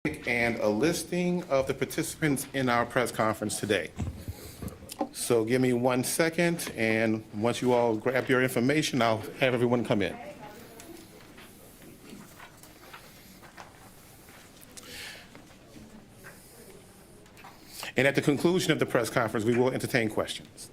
And a listing of the participants in our press conference today. So give me 1 second, and once you all grab your information, I'll have everyone come in. And at the conclusion of the press conference, we will entertain questions.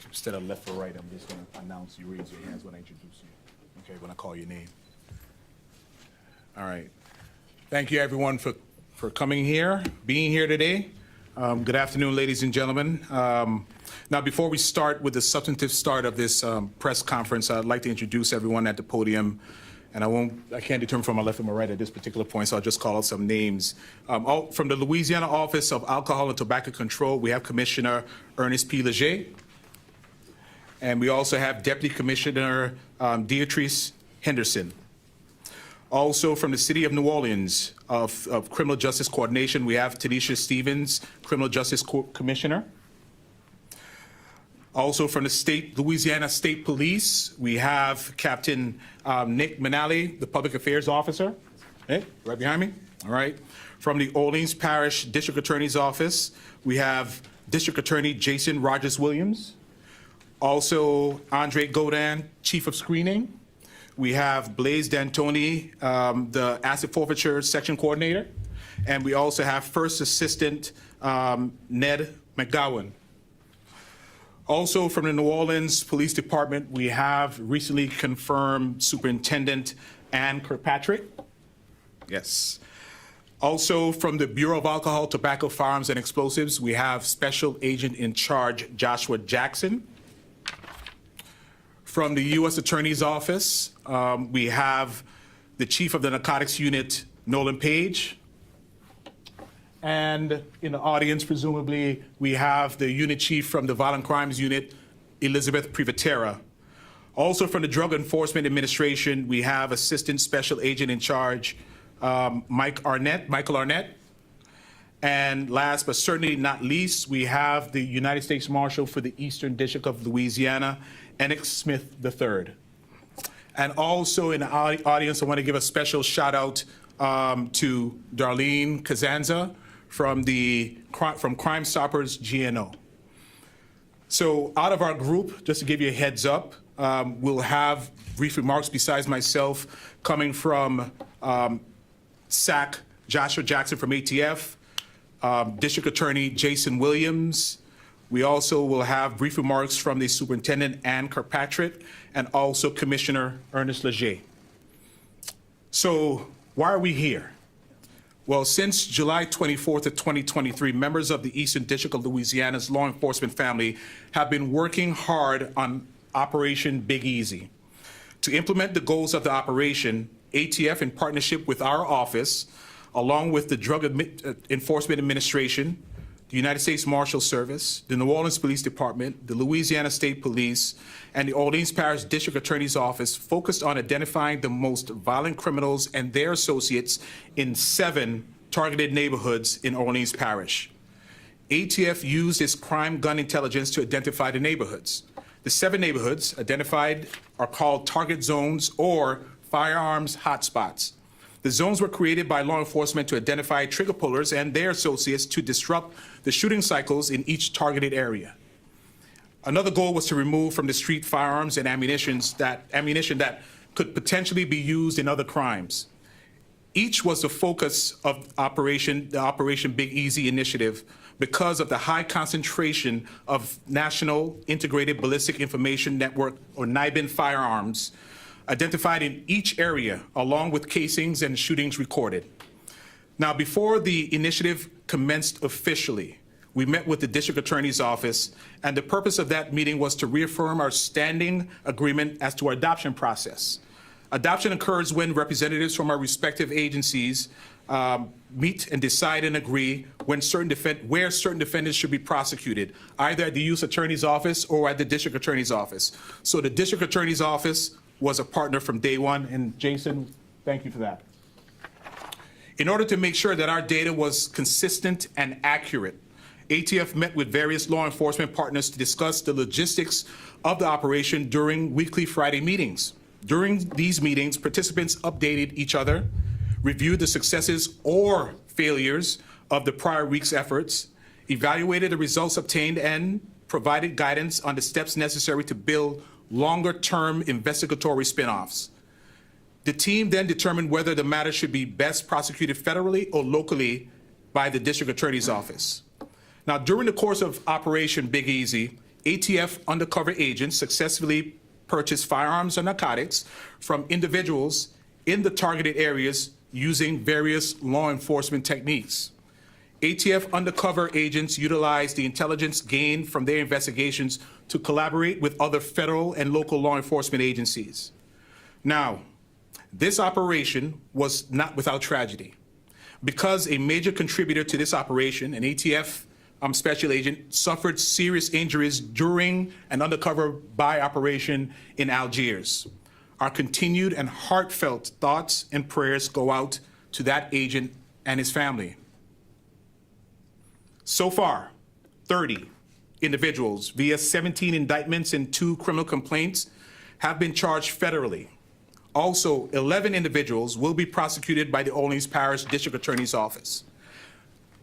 Instead of left or right, I'm just going to announce you, raise your hands when I introduce you. Okay, when I call your name. All right. Thank you, everyone, for coming here, being here today. Good afternoon, ladies and gentlemen. Now, before we start with the substantive start of this press conference, I'd like to introduce everyone at the podium. And I can't determine from my left or my right at this particular point, so I'll just call out some names. From the Louisiana Office of Alcohol and Tobacco Control, we have Commissioner Ernest P. Leger. And we also have Deputy Commissioner Beatrice Henderson. Also from the City of New Orleans of Criminal Justice Coordination, we have Tanisha Stevens, Criminal Justice Commissioner. Also from the Louisiana State Police, we have Captain Nick Manali, the Public Affairs Officer. Hey, right behind me. All right. From the Orleans Parish District Attorney's Office, we have District Attorney Jason Rogers Williams. Also, Andre Godin, Chief of Screening. We have Blaise D'Antoni, the Asset Forfeiture Section Coordinator. And we also have First Assistant Ned McGowan. Also from the New Orleans Police Department, we have recently confirmed Superintendent Ann Kirkpatrick. Yes. Also from the Bureau of Alcohol, Tobacco, Firearms, and Explosives, we have Special Agent in Charge Joshua Jackson. From the U.S. Attorney's Office, we have the Chief of the Narcotics Unit, Nolan Page. And in the audience, presumably, we have the Unit Chief from the Violent Crimes Unit, Elizabeth Privatera. Also from the Drug Enforcement Administration, we have Assistant Special Agent in Charge, Michael Arnett. And last but certainly not least, we have the United States Marshal for the Eastern District of Louisiana, Enix Smith III. And also in the audience, I want to give a special shout out to Darlene Kazanza from Crime Stoppers GNO. So out of our group, just to give you a heads up, we'll have brief remarks besides myself coming from SAC Joshua Jackson from ATF, District Attorney Jason Williams. We also will have brief remarks from the Superintendent Ann Kirkpatrick and also Commissioner Ernest Leger. So why are we here? Well, since July 24th of 2023, members of the Eastern District of Louisiana's law enforcement family have been working hard on Operation Big Easy. To implement the goals of the operation, ATF, in partnership with our office, along with the Drug Enforcement Administration, the United States Marshal Service, the New Orleans Police Department, the Louisiana State Police, and the Orleans Parish District Attorney's Office focused on identifying the most violent criminals and their associates in 7 targeted neighborhoods in Orleans Parish. ATF used its crime gun intelligence to identify the neighborhoods. The 7 neighborhoods identified are called target zones or firearms hotspots. The zones were created by law enforcement to identify trigger pullers and their associates to disrupt the shooting cycles in each targeted area. Another goal was to remove from the street firearms and ammunition that could potentially be used in other crimes. Each was the focus of the Operation Big Easy initiative because of the high concentration of National Integrated Ballistic Information Network, or NIBIN, firearms identified in each area, along with casings and shootings recorded. Now, before the initiative commenced officially, we met with the District Attorney's Office, and the purpose of that meeting was to reaffirm our standing agreement as to our adoption process. Adoption occurs when representatives from our respective agencies meet and decide and agree where certain defendants should be prosecuted, either at the U.S. Attorney's Office or at the District Attorney's Office. So the District Attorney's Office was a partner from day one, and Jason, thank you for that. In order to make sure that our data was consistent and accurate, ATF met with various law enforcement partners to discuss the logistics of the operation during weekly Friday meetings. During these meetings, participants updated each other, reviewed the successes or failures of the prior week's efforts, evaluated the results obtained, and provided guidance on the steps necessary to build longer-term investigatory spin-offs. The team then determined whether the matter should be best prosecuted federally or locally by the District Attorney's Office. Now, during the course of Operation Big Easy, ATF undercover agents successfully purchased firearms and narcotics from individuals in the targeted areas using various law enforcement techniques. ATF undercover agents utilized the intelligence gained from their investigations to collaborate with other federal and local law enforcement agencies. Now, this operation was not without tragedy, because a major contributor to this operation, an ATF special agent, suffered serious injuries during an undercover buy operation in Algiers. Our continued and heartfelt thoughts and prayers go out to that agent and his family. So far, 30 individuals via 17 indictments and 2 criminal complaints have been charged federally. Also, 11 individuals will be prosecuted by the Orleans Parish District Attorney's Office.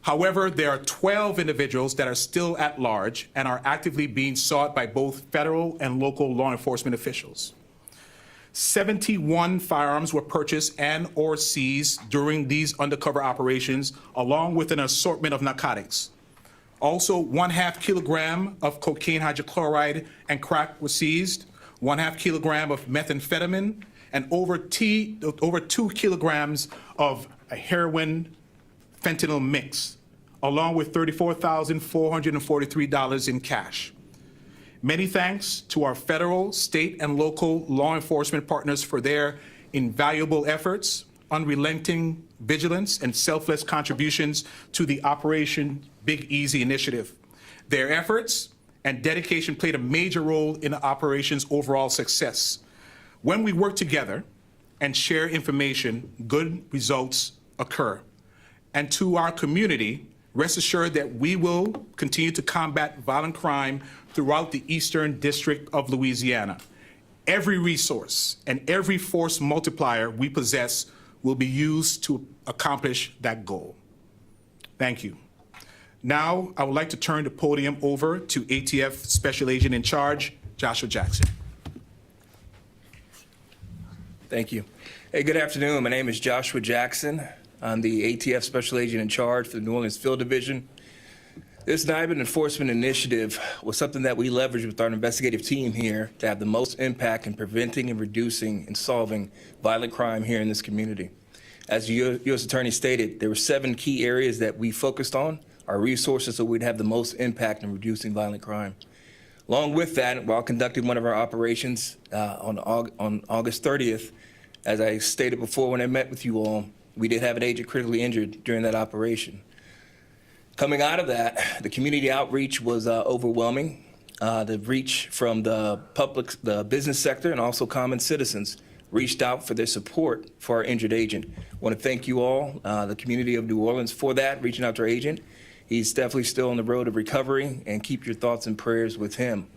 However, there are 12 individuals that are still at large and are actively being sought by both federal and local law enforcement officials. 71 firearms were purchased and or seized during these undercover operations, along with an assortment of narcotics. Also, 1/2 kilogram of cocaine hydrochloride and crack was seized, 1/2 kilogram of methamphetamine, and over 2 kilograms of a heroin fentanyl mix, along with $34,443 in cash. Many thanks to our federal, state, and local law enforcement partners for their invaluable efforts, unrelenting vigilance, and selfless contributions to the Operation Big Easy initiative. Their efforts and dedication played a major role in the operation's overall success. When we work together and share information, good results occur. And to our community, rest assured that we will continue to combat violent crime throughout the Eastern District of Louisiana. Every resource and every force multiplier we possess will be used to accomplish that goal. Thank you. Now, I would like to turn the podium over to ATF Special Agent in Charge, Joshua Jackson. Thank you. Hey, good afternoon. My name is Joshua Jackson. I'm the ATF Special Agent in Charge for the New Orleans Field Division. This NIBIN enforcement initiative was something that we leveraged with our investigative team here to have the most impact in preventing and reducing and solving violent crime here in this community. As the U.S. Attorney stated, there were 7 key areas that we focused on, our resources, so we'd have the most impact in reducing violent crime. Along with that, while conducting one of our operations on August 30th, as I stated before when I met with you all, we did have an agent critically injured during that operation. Coming out of that, the community outreach was overwhelming. The reach from the public, the business sector, and also common citizens reached out for their support for our injured agent. I want to thank you all, the community of New Orleans, for that, reaching out to our agent. He's definitely still on the road of recovery, and keep your thoughts and prayers with him.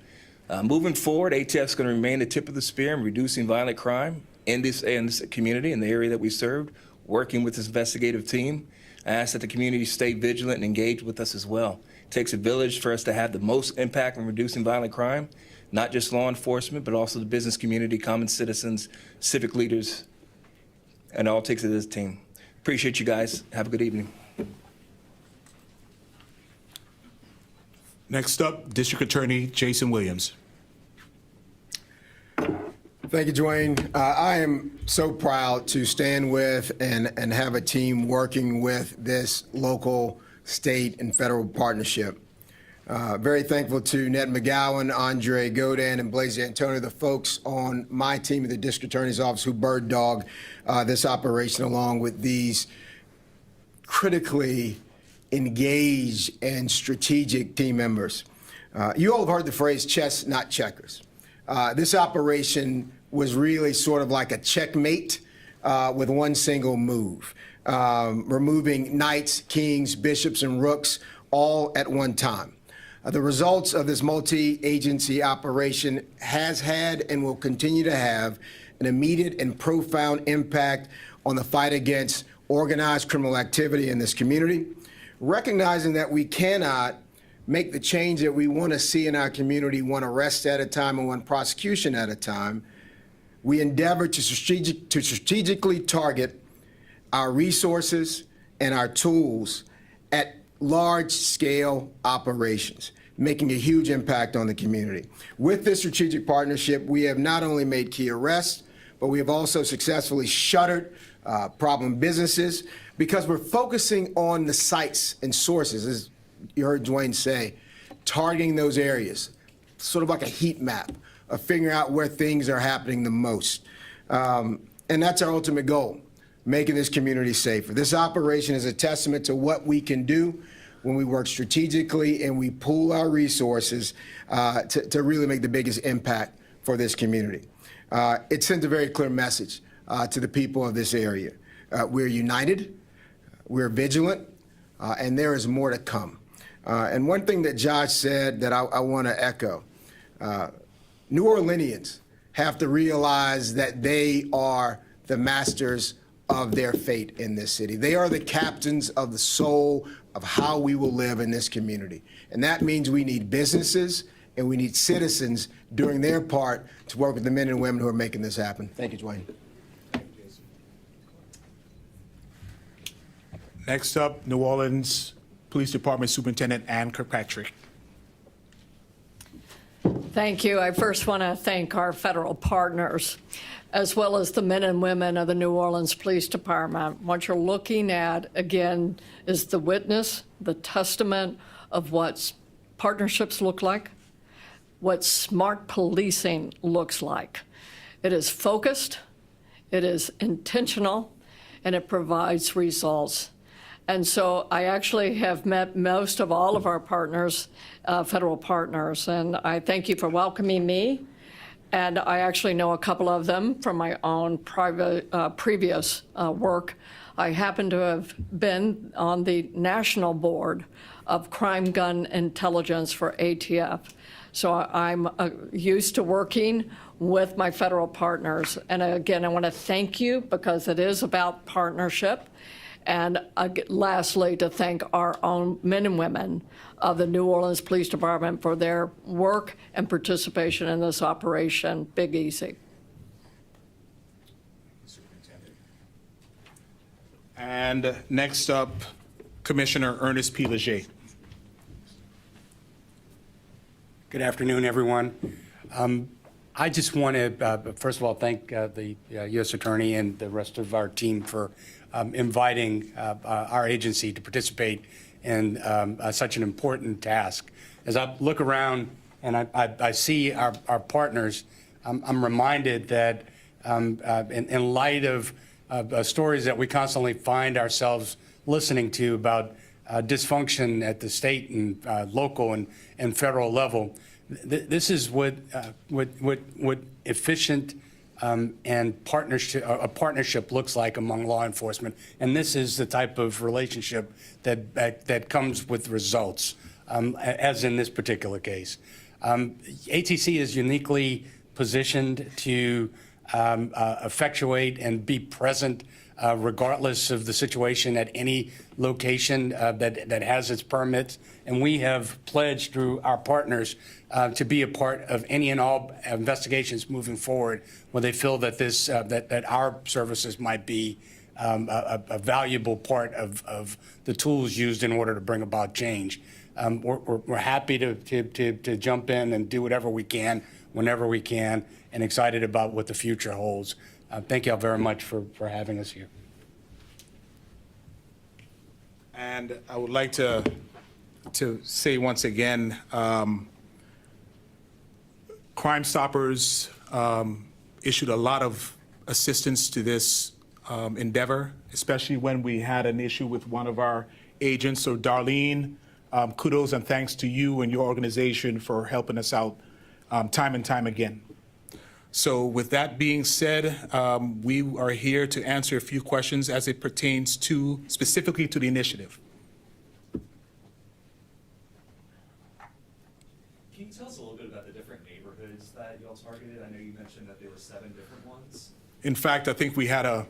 Moving forward, ATF is going to remain the tip of the spear in reducing violent crime in this community, in the area that we served, working with this investigative team. I ask that the community stay vigilant and engage with us as well. It takes a village for us to have the most impact in reducing violent crime. not just law enforcement, but also the business community, common citizens, civic leaders, and it all takes it as a team. Appreciate you guys. Have a good evening. Next up, District Attorney Jason Williams. Thank you, Dwayne. I am so proud to stand with and have a team working with this local, state, and federal partnership. Very thankful to Ned McGowan, Andre Godin, and Blaise Antonio, the folks on my team at the District Attorney's Office who bird dog this operation along with these critically engaged and strategic team members. You all have heard the phrase chess, not checkers. This operation was really sort of like a checkmate with one single move, removing knights, kings, bishops, and rooks all at one time. The results of this multi-agency operation has had and will continue to have an immediate and profound impact on the fight against organized criminal activity in this community, recognizing that we cannot make the change that we want to see in our community one arrest at a time and one prosecution at a time. We endeavor to strategically target our resources and our tools at large-scale operations, making a huge impact on the community. With this strategic partnership, we have not only made key arrests, but we have also successfully shuttered problem businesses because we're focusing on the sites and sources, as you heard Dwayne say, targeting those areas, sort of like a heat map of figuring out where things are happening the most. And that's our ultimate goal, making this community safer. This operation is a testament to what we can do when we work strategically and we pool our resources to really make the biggest impact for this community. It sends a very clear message to the people of this area. We're united, we're vigilant, and there is more to come. And one thing that Josh said that I want to echo, New Orleanians have to realize that they are the masters of their fate in this city. They are the captains of the soul of how we will live in this community. And that means we need businesses and we need citizens doing their part to work with the men and women who are making this happen. Thank you, Dwayne. Next up, New Orleans Police Department Superintendent Ann Kirkpatrick. Thank you. I first want to thank our federal partners, as well as the men and women of the New Orleans Police Department. What you're looking at, again, is the witness, the testament of what partnerships look like, what smart policing looks like. It is focused, it is intentional, and it provides results. And so I actually have met most of all of our partners, federal partners, and I thank you for welcoming me. And I actually know a couple of them from my own previous work. I happen to have been on the national board of crime gun intelligence for ATF. So I'm used to working with my federal partners. And again, I want to thank you because it is about partnership. And lastly, to thank our own men and women of the New Orleans Police Department for their work and participation in this operation, Big Easy. And next up, Commissioner Ernest P. Leger. Good afternoon, everyone. I just want to, first of all, thank the U.S. Attorney and the rest of our team for inviting our agency to participate in such an important task. As I look around and I see our partners, I'm reminded that in light of stories that we constantly find ourselves listening to about dysfunction at the state and local and federal level, this is what efficient and a partnership looks like among law enforcement, and this is the type of relationship that comes with results, as in this particular case. ATC is uniquely positioned to effectuate and be present regardless of the situation at any location that has its permits. And we have pledged through our partners to be a part of any and all investigations moving forward when they feel that that our services might be a valuable part of the tools used in order to bring about change. We're happy to jump in and do whatever we can, whenever we can, and excited about what the future holds. Thank you all very much for having us here. And I would like to say once again, Crime Stoppers issued a lot of assistance to this endeavor, especially when we had an issue with one of our agents. So Darlene, kudos and thanks to you and your organization for helping us out time and time again. So with that being said, we are here to answer a few questions as it pertains to, specifically to the initiative. Can you tell us a little bit about the different neighborhoods that y'all targeted? I know you mentioned that there were 7 different ones. In fact, I think we had a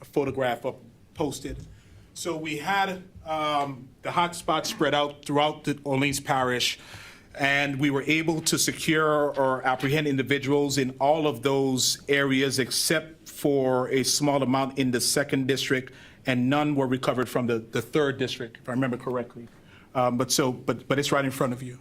photograph up posted. So we had the hot spots spread out throughout the Orleans Parish, and we were able to secure or apprehend individuals in all of those areas except for a small amount in the 2nd district, and none were recovered from the 3rd district, if I remember correctly. But it's right in front of you.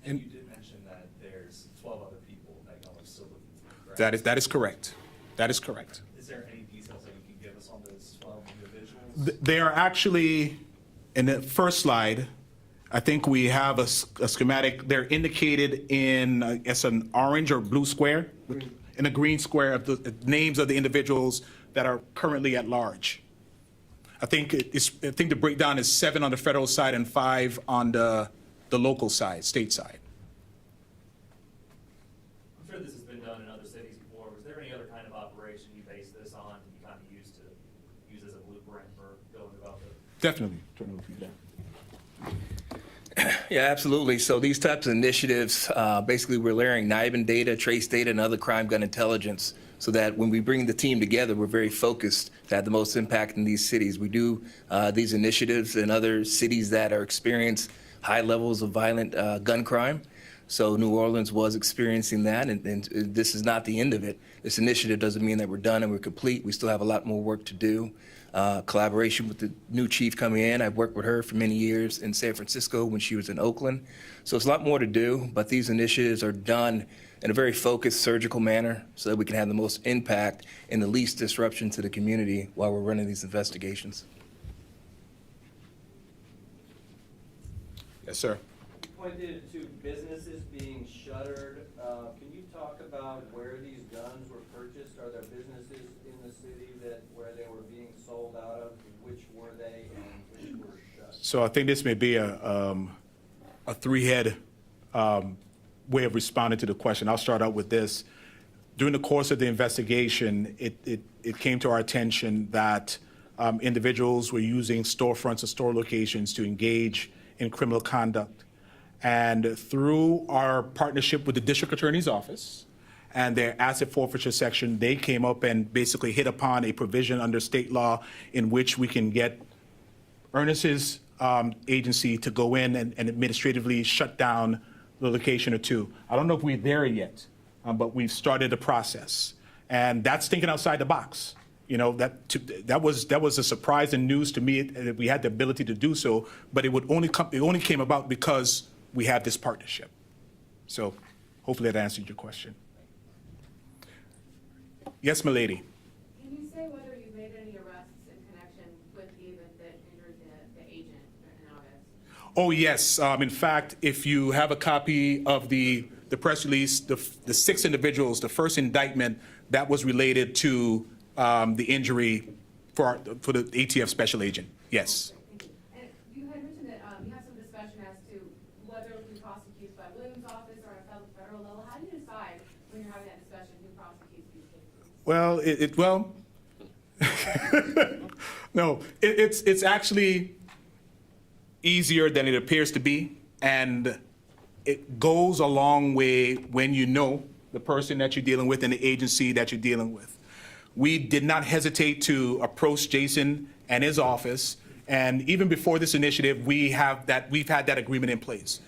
And you did mention that there's 12 other people that y'all are still looking for, correct? That is correct. That is correct. Is there any details that you can give us on those 12 individuals? They are actually, in the first slide, I think we have a schematic. They're indicated in, it's an orange or blue square, in a green square of the names of the individuals that are currently at large. I think the breakdown is 7 on the federal side and 5 on the local side, state side. I'm sure this has been done in other cities before. Was there any other kind of operation you based this on, you kind of use as a blueprint for going about it? Definitely. Yeah, absolutely. So these types of initiatives, basically we're layering NIBIN data, trace data, and other crime gun intelligence so that when we bring the team together, we're very focused to have the most impact in these cities. We do these initiatives in other cities that are experiencing high levels of violent gun crime. So New Orleans was experiencing that, and this is not the end of it. This initiative doesn't mean that we're done and we're complete. We still have a lot more work to do. Collaboration with the new chief coming in. I've worked with her for many years in San Francisco when she was in Oakland. So it's a lot more to do, but these initiatives are done in a very focused, surgical manner so that we can have the most impact and the least disruption to the community while we're running these investigations. Yes, sir. You pointed to businesses being shuttered. Can you talk about where these guns were purchased? Are there businesses in the city where they were being sold out of? Which were they and which were shut? So I think this may be a three-head way of responding to the question. I'll start out with this. During the course of the investigation, it came to our attention that individuals were using storefronts or store locations to engage in criminal conduct. And through our partnership with the district attorney's office and their asset forfeiture section, they came up and basically hit upon a provision under state law in which we can get Ernest's agency to go in and administratively shut down the location or two. I don't know if we're there yet, but we've started the process. And that's thinking outside the box. You know, that was a surprise and news to me that we had the ability to do so, but it only came about because we had this partnership. So hopefully that answered your question. Yes, milady. Can you say whether you made any arrests in connection with the event that injured the agent in August? Oh, yes. In fact, if you have a copy of the press release, the 6 individuals, the first indictment, that was related to the injury for the ATF special agent. Yes. Thank you. And you had mentioned that you have some discussion as to whether it would be prosecuted by Williams' office or at a federal level. How do you decide when you're having that discussion who prosecutes these cases? No, it's actually easier than it appears to be, and it goes a long way when you know the person that you're dealing with and the agency that you're dealing with. we did not hesitate to approach Jason and his office. And even before this initiative, we've had that agreement in place.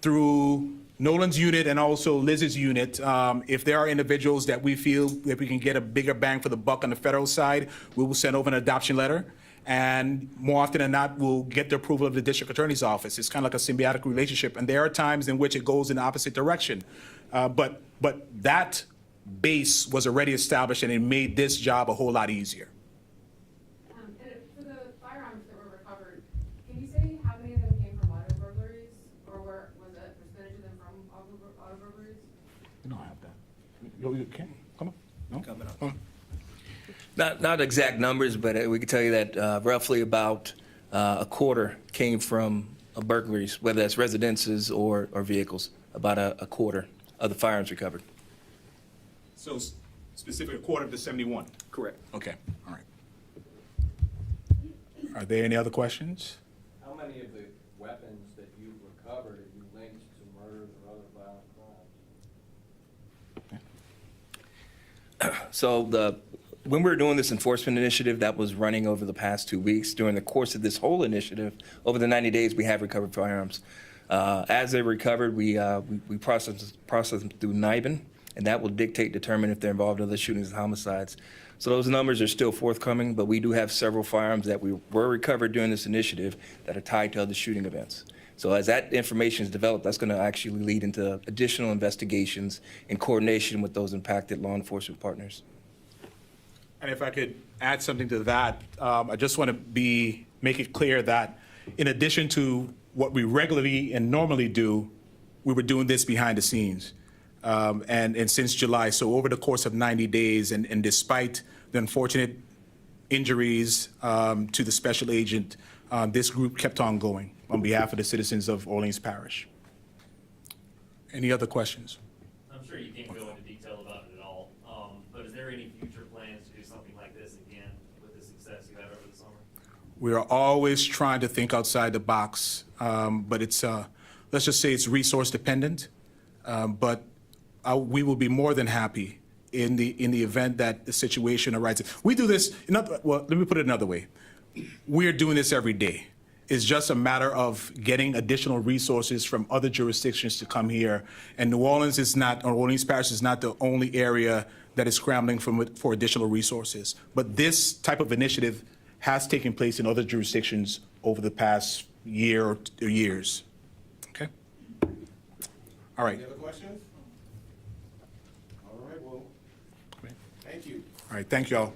Through Nolan's unit and also Liz's unit, if there are individuals that we feel that we can get a bigger bang for the buck on the federal side, we will send over an adoption letter. And more often than not, we'll get the approval of the district attorney's office. It's kind of like a symbiotic relationship. And there are times in which it goes in the opposite direction. But that base was already established, and it made this job a whole lot easier. And for the firearms that were recovered, can you say how many of them came from auto burglaries, or was a percentage of them from auto burglaries? You don't have that. You can come on. No? Coming up. Come on. Not exact numbers, but we can tell you that roughly about a quarter came from burglaries, whether that's residences or vehicles. About a quarter of the firearms recovered. So specifically a quarter of the 71? Correct. Okay, all right. Are there any other questions? How many of the weapons that you've recovered have you linked to murders or other violent crimes? So when we were doing this enforcement initiative that was running over the past 2 weeks, during the course of this whole initiative, over the 90 days, we have recovered firearms. As they recovered, we process them through NIBIN, and that will determine if they're involved in other shootings and homicides. So those numbers are still forthcoming, but we do have several firearms that were recovered during this initiative that are tied to other shooting events. So as that information is developed, that's going to actually lead into additional investigations in coordination with those impacted law enforcement partners. And if I could add something to that, I just want to make it clear that in addition to what we regularly and normally do, we were doing this behind the scenes. And since July, so over the course of 90 days, and despite the unfortunate injuries to the special agent, this group kept on going on behalf of the citizens of Orleans Parish. Any other questions? I'm sure you can't go into detail about it at all, but is there any future plans to do something like this again with the success you had over the summer? We are always trying to think outside the box, but it's, let's just say it's resource dependent. But we will be more than happy in the event that the situation arises. We do this, well, let me put it another way. We're doing this every day. It's just a matter of getting additional resources from other jurisdictions to come here. And New Orleans is not, or Orleans Parish is not the only area that is scrambling for additional resources. But this type of initiative has taken place in other jurisdictions over the past year or years. Okay? All right. Any other questions? All right, well, thank you. All right, thank you all.